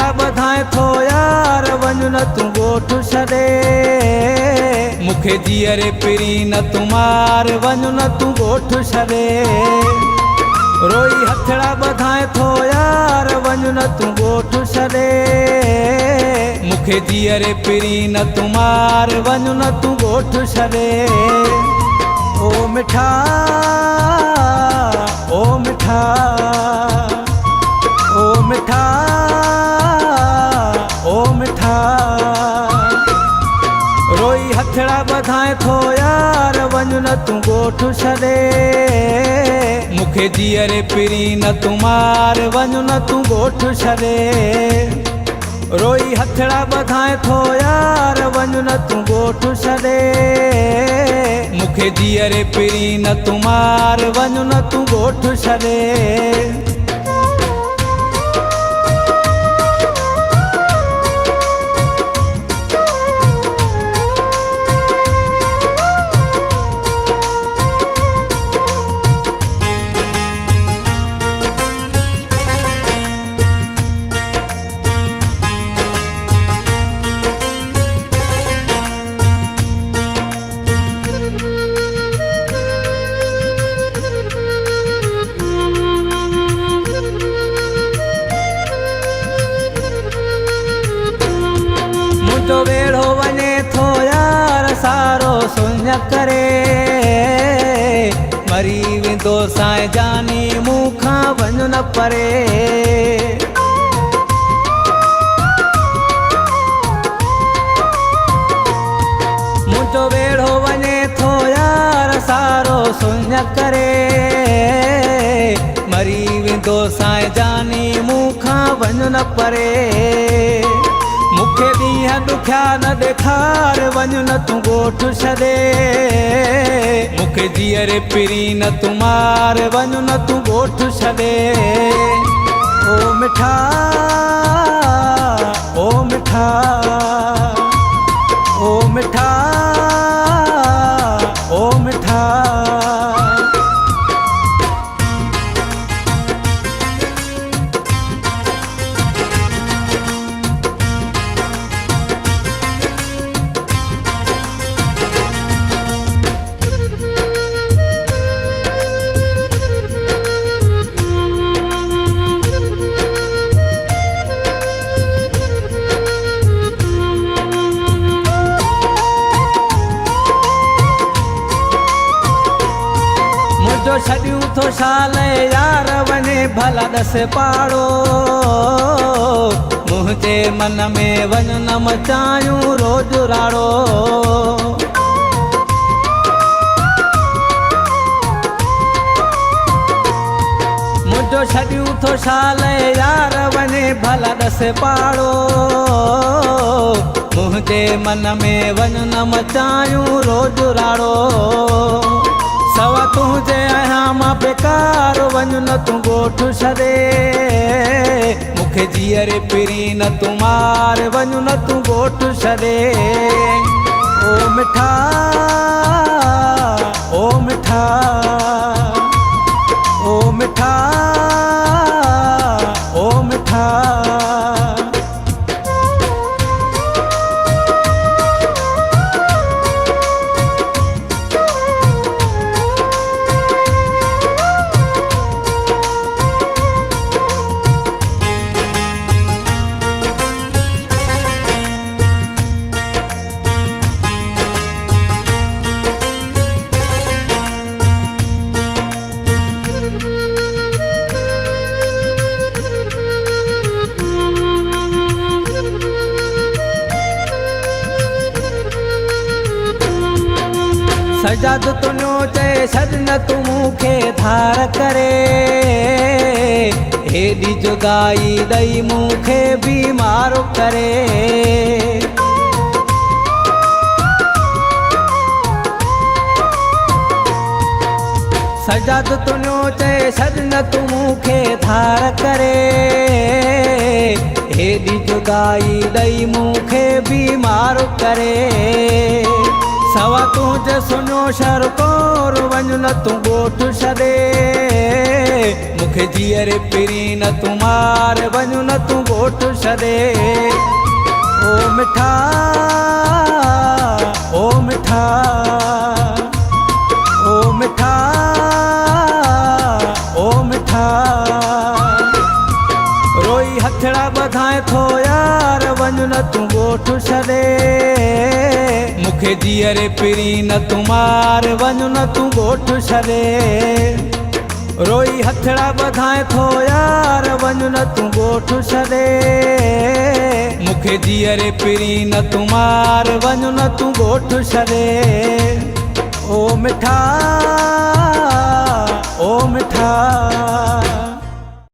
हथड़ा बधाए थो यार वञु न तूं ॻोठ छॾे मूंखे जीअरे पिरी न तूं मार वञु न तूं ॻोठ छॾे रोई हथड़ा बधाए थो यार वञु न तूं ॻोठ छॾे मूंखे जीअरे पिरी न तूं मार वञु न तूं ॻोठ छॾे ओ मिठा ओ मिठा ओ मिठा ओ मिठा रोई हथड़ा बधाए थो यार वञु न तूं ॻोठ छॾे मूंखे जीअरे पिरी न तूं मार वञु न तूं ॻोठ छॾे रोई हथड़ा बधाए थो यार वञु न तूं ॻोठ छॾे मूंखे जीअरे पिरी न तूं मार वञु न तूं ॻोठ छॾे मुंहिंजो वेड़ो वञे थो यार सारो सुञ करे मरी वेंदो साईं जानी मूंखां वञु न परे मुंहिंजो वेड़ो वञे थो यार सारो सुञ करे मरी वेंदो साईं जानी मूंखां वञु न परे मूंखे ॾींहं ॾुखिया न ॾेखार वञु न तूं ॻोठ छॾे मूंखे जीअरे पिरी न तूं मार वञु न तूं ॻोठ छॾे ओ मिठा ओ मिठा ओ मिठा ओ मिठा जो छॾियूं थो शाल यार वञे भला ॾस पाड़ो मुंहिंजे मन में वञु न मचायूं रोज़ राड़ो मुंहिंजो छॾियूं थो शाल यार वञे भला ॾस पाड़ो मुंहिंजे मन में वञु न मचायूं रोज़ राड़ो सवा तुंहिंजे आहियां मां बेकार वञु न तूं ॻोठ छॾे मूंखे जीअरे पिरी न तूं मार वञु न तूं ॻोठ छॾे ओ मिठा ओ मिठा ओ मिठा ओ मिठा सजाद तुंहिंजो चए छॾ न तूं मूंखे धार करे हेॾी जुदाई ॾई मूंखे बीमार करे सजाद तुंहिंजो चए छॾ न तूं मूंखे धार करे हेॾी जुदाई ॾई मूंखे बीमार करे सवा तुंहिंजे सुञो शरकोर वञु न तूं ॻोठ छॾे मूंखे जीअरे पिरी न तूं मार वञु न तूं ॻोठ छॾे। ओ मिठा ओ मिठा ओ मिठा ओ मिठा रोई हथड़ा ॿधाए थो यार वञु न तूं ॻोठ छॾे। मूंखे जीअरे पिरी न तूं मार वञु न तूं ॻोठ छॾे। रोई हथड़ा ॿधाए थो यार वञु न तूं ॻोठ छॾे। मूंखे जीअरे पिरी न तूं मार वञु न तूं ॻोठ छॾे। ओ मिठा